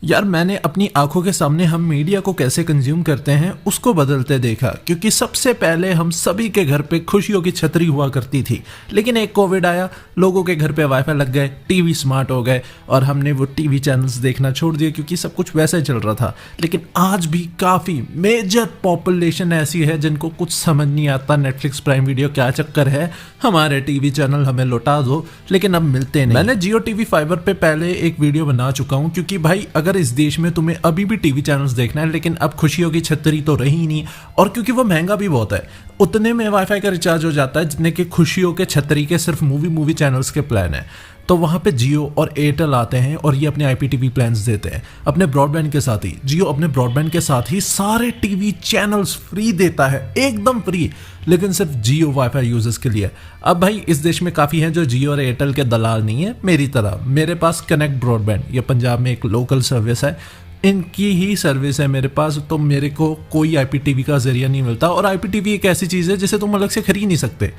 यार मैंने अपनी आंखों के सामने हम मीडिया को कैसे कंज्यूम करते हैं उसको बदलते देखा, क्योंकि सबसे पहले हम सभी के घर पे खुशियों की छतरी हुआ करती थी। लेकिन एक कोविड आया, लोगों के घर पे वाईफाई लग गए, टीवी स्मार्ट हो गए और हमने वो टीवी चैनल्स देखना छोड़ दिए क्योंकि सब कुछ वैसे ही चल रहा था। लेकिन आज भी काफ़ी मेजर पॉपुलेशन ऐसी है जिनको कुछ समझ नहीं आता नेटफ्लिक्स प्राइम वीडियो क्या चक्कर है, हमारे टीवी चैनल हमें लौटा दो, लेकिन अब मिलते नहीं। मैंने जियो टीवी फाइबर पे पहले एक वीडियो बना चुका हूँ, क्योंकि भाई अगर इस देश में तुम्हें अभी भी टीवी चैनल्स देखना है लेकिन अब खुशियों की छतरी तो रही नहीं, और क्योंकि वो महंगा भी बहुत है, उतने में वाईफाई का रिचार्ज हो जाता है जितने के खुशियों के छतरी के सिर्फ मूवी चैनल्स के प्लान है। तो वहाँ पे जियो और एयरटेल आते हैं और ये अपने IPTV प्लान्स देते हैं अपने ब्रॉडबैंड के साथ ही। जियो अपने ब्रॉडबैंड के साथ ही सारे टीवी चैनल्स फ्री देता है, एकदम फ्री, लेकिन सिर्फ जियो वाईफाई यूजर्स के लिए। अब भाई इस देश में काफ़ी हैं जो जियो और एयरटेल के दलाल नहीं है मेरी तरह। मेरे पास कनेक्ट ब्रॉडबैंड, ये पंजाब में एक लोकल सर्विस है, इनकी ही सर्विस है मेरे पास, तो मेरे को कोई IPTV का जरिया नहीं मिलता। और IPTV एक ऐसी चीज़ है जिसे तुम अलग से खरीद नहीं सकते।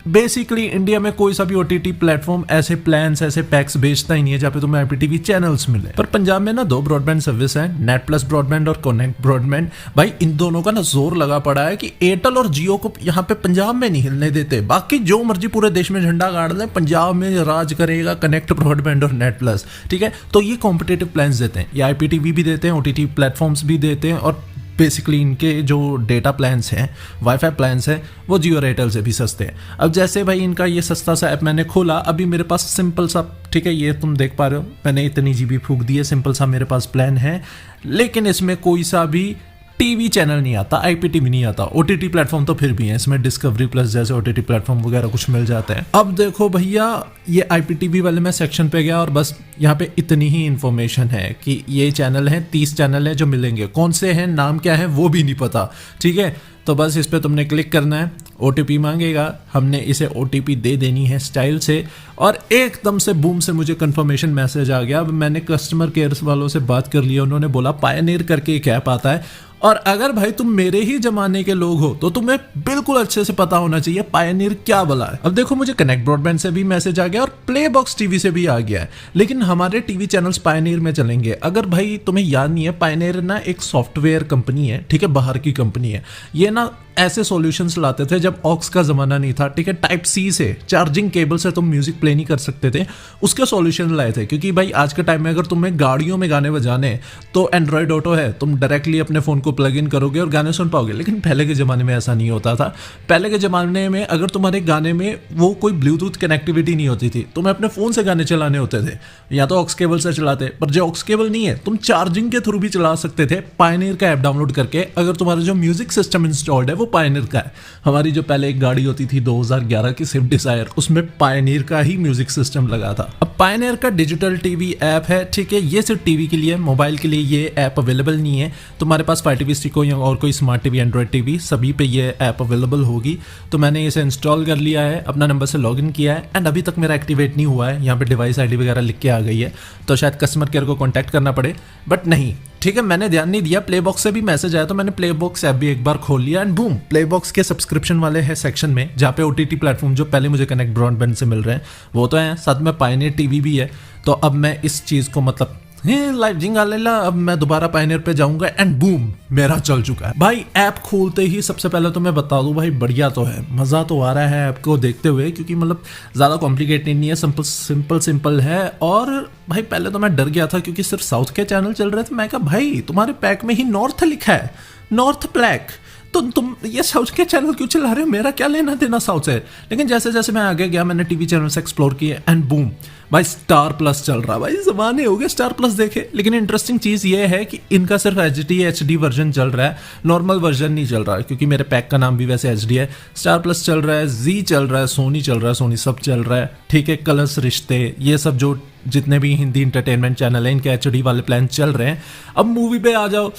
बेसिकली इंडिया में कोई सा भी OTT प्लेटफॉर्म ऐसे प्लान्स, ऐसे पैक्स बेचता ही नहीं है जहाँ पे तुम्हें IPTV चैनल्स मिले। पर पंजाब में ना 2 ब्रॉडबैंड सर्विस है, नेट प्लस ब्रॉडबैंड और कनेक्ट ब्रॉडबैंड। भाई इन दोनों का ना जोर लगा पड़ा है कि एयरटेल और जियो को यहाँ पे पंजाब में नहीं हिलने देते। बाकी जो मर्जी पूरे देश में झंडा गाड़ लें, पंजाब में राज करेगा कनेक्ट ब्रॉडबैंड और नेट प्लस, ठीक है। तो ये कॉम्पिटेटिव प्लान्स देते हैं, ये IPTV भी देते हैं, OTT प्लेटफॉर्म्स भी देते हैं, और बेसिकली इनके जो डेटा प्लान्स हैं, वाईफाई प्लान्स हैं, वो जियो और एयरटेल से भी सस्ते हैं। अब जैसे भाई इनका ये सस्ता सा ऐप मैंने खोला, अभी मेरे पास सिंपल सा, ठीक है, ये तुम देख पा रहे हो, मैंने इतनी GB फूक दी है, सिंपल सा मेरे पास प्लान है, लेकिन इसमें कोई सा भी टीवी चैनल नहीं आता, IPTV नहीं आता। OTT प्लेटफॉर्म तो फिर भी है, इसमें डिस्कवरी प्लस जैसे OTT प्लेटफॉर्म वगैरह कुछ मिल जाते हैं। अब देखो भैया, ये IPTV वाले मैं सेक्शन पे गया और बस यहाँ पे इतनी ही इन्फॉर्मेशन है कि ये चैनल है, 30 चैनल है जो मिलेंगे, कौन से हैं, नाम क्या है वो भी नहीं पता, ठीक है। तो बस इस पर तुमने क्लिक करना है, OTP मांगेगा, हमने इसे OTP दे देनी है स्टाइल से, और एकदम से बूम से मुझे कंफर्मेशन मैसेज आ गया। अब मैंने कस्टमर केयर वालों से बात कर लिया, उन्होंने बोला पायनियर करके एक ऐप आता है, और अगर भाई तुम मेरे ही जमाने के लोग हो तो तुम्हें बिल्कुल अच्छे से पता होना चाहिए पायनियर क्या भला है। अब देखो, मुझे कनेक्ट ब्रॉडबैंड से भी मैसेज आ गया और प्ले बॉक्स टीवी से भी आ गया है, लेकिन हमारे टीवी चैनल्स पायनियर में चलेंगे। अगर भाई तुम्हें याद नहीं है, पायनियर ना एक सॉफ्टवेयर कंपनी है, ठीक है, बाहर की कंपनी है। ये ना ऐसे सॉल्यूशंस लाते थे जब ऑक्स का ज़माना नहीं था, ठीक है, टाइप C से, चार्जिंग केबल से तुम म्यूजिक प्ले नहीं कर सकते थे, उसके सॉल्यूशन लाए थे। क्योंकि भाई आज के टाइम में अगर तुम्हें गाड़ियों में गाने बजाने तो एंड्रॉयड ऑटो है, तुम डायरेक्टली अपने फ़ोन को प्लग इन करोगे और गाने सुन पाओगे। लेकिन पहले के ज़माने में ऐसा नहीं होता था। पहले के ज़माने में अगर तुम्हारे गाने में वो कोई ब्लूटूथ कनेक्टिविटी नहीं होती थी, तुम्हें अपने फ़ोन से गाने चलाने होते थे, या तो ऑक्स केबल से चलाते, पर जो ऑक्स केबल नहीं है, तुम चार्जिंग के थ्रू भी चला सकते थे पायनियर का ऐप डाउनलोड करके। अगर तुम्हारा जो म्यूजिक सिस्टम इंस्टॉल्ड है वो पायनियर का है। हमारी जो पहले एक गाड़ी होती थी 2011 की स्विफ्ट डिजायर, उसमें पायनियर का ही म्यूजिक सिस्टम लगा था। अब पायनियर का डिजिटल टीवी ऐप है, ठीक है, ये सिर्फ टीवी के लिए, मोबाइल के लिए ये ऐप अवेलेबल नहीं है। तुम्हारे पास Fire TV स्टिक हो या और कोई स्मार्ट टीवी, एंड्रॉयड टीवी, सभी पे ये ऐप अवेलेबल होगी। तो मैंने इसे इंस्टॉल कर लिया है, अपना नंबर से लॉगिन किया है, एंड अभी तक मेरा एक्टिवेट नहीं हुआ है। यहाँ पे डिवाइस ID वगैरह लिख के आ गई है, तो शायद कस्टमर केयर को कॉन्टैक्ट करना पड़े, बट नहीं, ठीक है, मैंने ध्यान नहीं दिया। प्ले बॉक्स से भी मैसेज आया तो मैंने प्ले बॉक्स ऐप भी एक बार खोल लिया, एंड बूम, प्ले बॉक्स के सब्सक्रिप्शन वाले है सेक्शन में, जहाँ पे OTT प्लेटफॉर्म जो पहले मुझे कनेक्ट ब्रॉडबैंड से मिल रहे हैं वो तो हैं, साथ में पायनियर टीवी भी है। तो अब मैं इस चीज़ को मतलब लाइव जिंगा लेला, अब मैं दोबारा पायनियर पे जाऊंगा, एंड बूम, मेरा चल चुका है भाई। ऐप खोलते ही सबसे पहले तो मैं बता दूं भाई, बढ़िया तो है, मज़ा तो आ रहा है ऐप को देखते हुए, क्योंकि मतलब ज़्यादा कॉम्प्लिकेटेड नहीं है, सिंपल है। और भाई पहले तो मैं डर गया था क्योंकि सिर्फ साउथ के चैनल चल रहे थे। मैं कहा भाई तुम्हारे पैक में ही नॉर्थ लिखा है, नॉर्थ ब्लैक, तो तुम ये साउथ के चैनल क्यों चला रहे हो, मेरा क्या लेना देना साउथ से। लेकिन जैसे जैसे मैं आगे गया, मैंने टीवी चैनल से एक्सप्लोर किए, एंड बूम भाई, स्टार प्लस चल रहा। भाई ज़माने हो गए स्टार प्लस देखे। लेकिन इंटरेस्टिंग चीज़ ये है कि इनका सिर्फ HD वर्जन चल रहा है, नॉर्मल वर्जन नहीं चल रहा है, क्योंकि मेरे पैक का नाम भी वैसे HD है। स्टार प्लस चल रहा है, जी चल रहा है, सोनी चल रहा है, सोनी सब चल रहा है, ठीक है, कलर्स, रिश्ते, ये सब जो जितने भी हिंदी इंटरटेनमेंट चैनल हैं, इनके HD वाले प्लान चल रहे हैं। अब मूवी पे आ जाओ,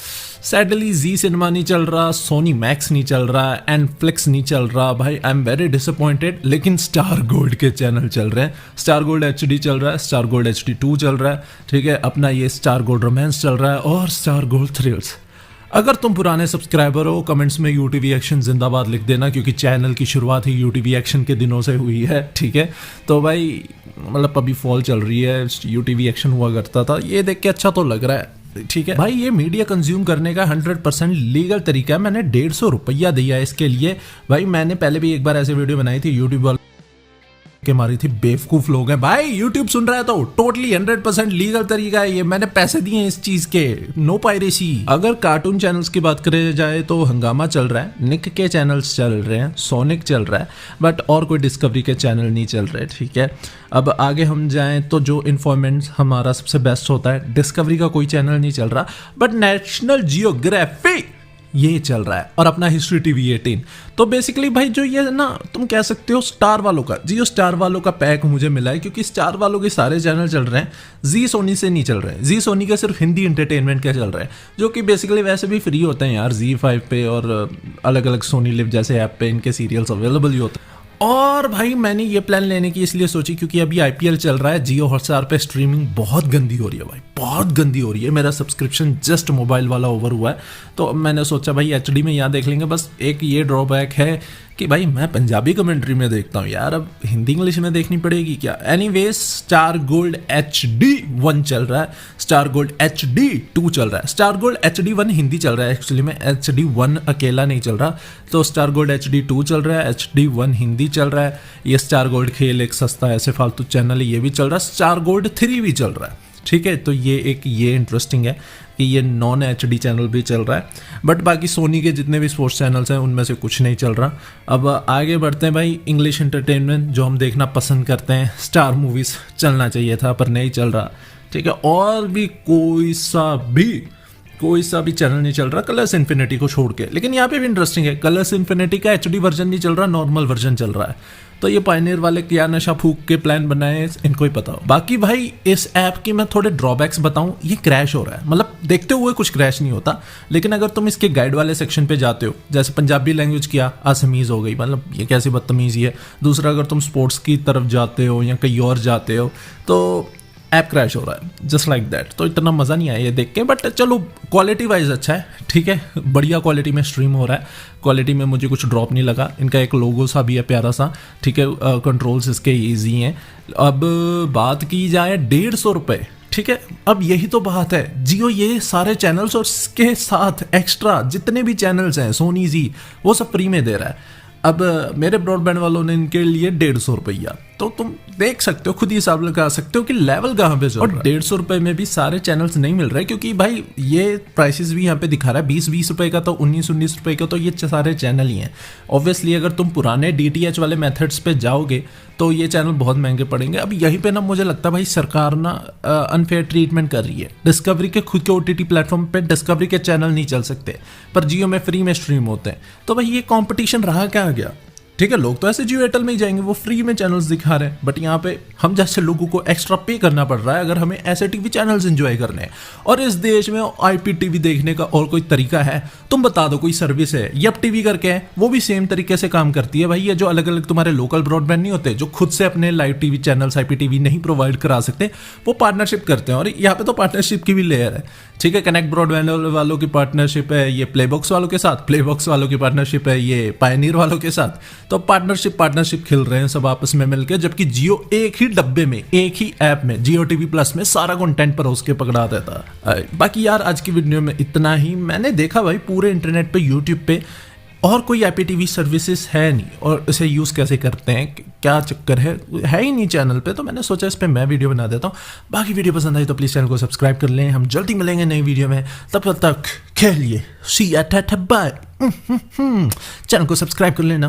सैडली जी सिनेमा नहीं चल रहा, सोनी मैक्स नहीं चल रहा, एंड फ्लिक्स नहीं चल रहा। भाई आई एम वेरी डिसअपॉइंटेड। लेकिन स्टार गोल्ड के चैनल चल रहे हैं, स्टार गोल्ड HD चल रहा है, स्टार गोल्ड HD2 चल रहा है, ठीक है, अपना ये स्टार गोल्ड रोमांस चल रहा है, और स्टार गोल्ड थ्रिल्स। अगर तुम पुराने सब्सक्राइबर हो, कमेंट्स में UTV एक्शन जिंदाबाद लिख देना, क्योंकि चैनल की शुरुआत ही UTV एक्शन के दिनों से हुई है, ठीक है। तो भाई मतलब अभी फॉल चल रही है, UTV एक्शन हुआ करता था, ये देख के अच्छा तो लग रहा है। ठीक है भाई, ये मीडिया कंज्यूम करने का 100% लीगल तरीका है। मैंने 150 रुपया दिया इसके लिए। भाई मैंने पहले भी एक बार ऐसे वीडियो बनाई थी, यूट्यूब वाले के मारी थी, बेवकूफ लोग हैं भाई। यूट्यूब सुन रहा है तो टोटली 100% लीगल तरीका है ये, मैंने पैसे दिए हैं इस चीज के, नो पायरेसी। अगर कार्टून चैनल्स की बात करें जाए तो हंगामा चल रहा है, निक के चैनल्स चल रहे हैं, सोनिक चल रहा है, बट और कोई डिस्कवरी के चैनल नहीं चल रहे। ठीक है, अब आगे हम जाएं तो जो इन्फॉर्मेंट हमारा सबसे बेस्ट होता है, डिस्कवरी का कोई चैनल नहीं चल रहा, बट नेशनल जियोग्राफी ये चल रहा है, और अपना हिस्ट्री टीवी 18। तो बेसिकली भाई जो ये ना, तुम कह सकते हो स्टार वालों का, जियो स्टार वालों का पैक मुझे मिला है, क्योंकि स्टार वालों के सारे चैनल चल रहे हैं, जी सोनी से नहीं चल रहे हैं। जी सोनी के सिर्फ हिंदी एंटरटेनमेंट के चल रहे हैं, जो कि बेसिकली वैसे भी फ्री होते हैं यार, जी5 पे और अलग अलग सोनी लिव जैसे ऐप पे इनके सीरियल्स अवेलेबल ही होते हैं। और भाई मैंने ये प्लान लेने की इसलिए सोची क्योंकि अभी आईपीएल चल रहा है, जियो हॉटस्टार पे स्ट्रीमिंग बहुत गंदी हो रही है भाई, बहुत गंदी हो रही है। मेरा सब्सक्रिप्शन जस्ट मोबाइल वाला ओवर हुआ है, तो मैंने सोचा भाई एचडी में यहाँ देख लेंगे। बस एक ये ड्रॉबैक है कि भाई मैं पंजाबी कमेंट्री में देखता हूँ यार, अब हिंदी इंग्लिश में देखनी पड़ेगी क्या। एनीवेज स्टार गोल्ड HD 1 चल रहा है, स्टार गोल्ड HD 2 चल रहा है, स्टार गोल्ड HD 1 हिंदी चल रहा है एक्चुअली में, HD 1 अकेला नहीं चल रहा, तो स्टार गोल्ड HD 2 चल रहा है, HD 1 हिंदी चल रहा है। ये स्टार गोल्ड खेल एक सस्ता ऐसे फालतू चैनल है, ये भी चल रहा है, स्टार गोल्ड 3 भी चल रहा है। ठीक है, तो ये इंटरेस्टिंग है कि ये नॉन HD चैनल भी चल रहा है, बट बाकी सोनी के जितने भी स्पोर्ट्स चैनल्स हैं उनमें से कुछ नहीं चल रहा। अब आगे बढ़ते हैं भाई, इंग्लिश एंटरटेनमेंट जो हम देखना पसंद करते हैं, स्टार मूवीज़ चलना चाहिए था पर नहीं चल रहा। ठीक है, और भी कोई सा भी चैनल नहीं चल रहा कलर्स इन्फिनिटी को छोड़ के। लेकिन यहाँ पे भी इंटरेस्टिंग है, कलर्स इन्फिनिटी का HD वर्जन नहीं चल रहा, नॉर्मल वर्जन चल रहा है। तो ये पायनियर वाले क्या नशा फूक के प्लान बनाए, इनको ही पता हो। बाकी भाई इस ऐप की मैं थोड़े ड्रॉबैक्स बताऊं, ये क्रैश हो रहा है, मतलब देखते हुए कुछ क्रैश नहीं होता, लेकिन अगर तुम इसके गाइड वाले सेक्शन पे जाते हो, जैसे पंजाबी लैंग्वेज किया असमीज हो गई, मतलब ये कैसी बदतमीजी है। दूसरा, अगर तुम स्पोर्ट्स की तरफ जाते हो या कहीं और जाते हो तो ऐप क्रैश हो रहा है, जस्ट लाइक दैट। तो इतना मज़ा नहीं आया ये देख के, बट चलो क्वालिटी वाइज अच्छा है। ठीक है, बढ़िया क्वालिटी में स्ट्रीम हो रहा है, क्वालिटी में मुझे कुछ ड्रॉप नहीं लगा। इनका एक लोगो सा भी है प्यारा सा, ठीक है, कंट्रोल्स इसके ईजी हैं। अब बात की जाए 150 रुपये, ठीक है, अब यही तो बात है, जियो ये सारे चैनल्स और इसके साथ एक्स्ट्रा जितने भी चैनल्स हैं सोनी जी, वो सब फ्री में दे रहा है। अब मेरे ब्रॉडबैंड वालों ने इनके लिए 150 रुपया, तो तुम देख सकते हो, खुद ही हिसाब लगा सकते हो कि लेवल कहाँ पे चल रहा है। और 150 रुपये में भी सारे चैनल्स नहीं मिल रहे, क्योंकि भाई ये प्राइसेस भी यहाँ पे दिखा रहा है, 20-20 रुपये का, तो 19-19 रुपये का, तो ये सारे चैनल ही हैं। ऑब्वियसली अगर तुम पुराने DTH वाले मेथड्स पे जाओगे तो ये चैनल बहुत महंगे पड़ेंगे। अब यहीं पे ना मुझे लगता है भाई सरकार ना अनफेयर ट्रीटमेंट कर रही है। डिस्कवरी के खुद के OTT प्लेटफॉर्म पे डिस्कवरी के चैनल नहीं चल सकते, पर जियो में फ्री में स्ट्रीम होते हैं, तो भाई ये कंपटीशन रहा क्या गया। ठीक है, लोग तो ऐसे जियो एयरटेल में ही जाएंगे, वो फ्री में चैनल्स दिखा रहे हैं, बट यहाँ पे हम जैसे लोगों को एक्स्ट्रा पे करना पड़ रहा है अगर हमें ऐसे टीवी चैनल्स एंजॉय करने हैं। और इस देश में IPTV देखने का और कोई तरीका है? तुम बता दो, कोई सर्विस है? यप टीवी करके है, वो भी सेम तरीके से काम करती है भाई। ये जो अलग अलग तुम्हारे लोकल ब्रॉडबैंड नहीं होते, जो खुद से अपने लाइव टीवी चैनल्स IPTV नहीं प्रोवाइड करा सकते, वो पार्टनरशिप करते हैं। और यहाँ पे तो पार्टनरशिप की भी लेयर है। ठीक है, कनेक्ट ब्रॉडबैंड वालों की पार्टनरशिप है ये प्लेबॉक्स वालों के साथ, प्लेबॉक्स वालों की पार्टनरशिप है ये पायनियर वालों के साथ। तो पार्टनरशिप खिल रहे हैं सब आपस में मिलकर, जबकि जियो एक ही डब्बे में, एक ही ऐप में, जियो TV प्लस में सारा कंटेंट पर उसके पकड़ा देता है। बाकी यार आज की वीडियो में इतना ही। मैंने देखा भाई पूरे इंटरनेट पे, यूट्यूब पे और कोई IPTV सर्विसेज है नहीं, और इसे यूज़ कैसे करते हैं, क्या चक्कर है ही नहीं चैनल पे, तो मैंने सोचा इस पे मैं वीडियो बना देता हूँ। बाकी वीडियो पसंद आई तो प्लीज़ चैनल को सब्सक्राइब कर लें। हम जल्दी मिलेंगे नई वीडियो में, तब तक खेलिए, सी बाय। चैनल को सब्सक्राइब कर लेना।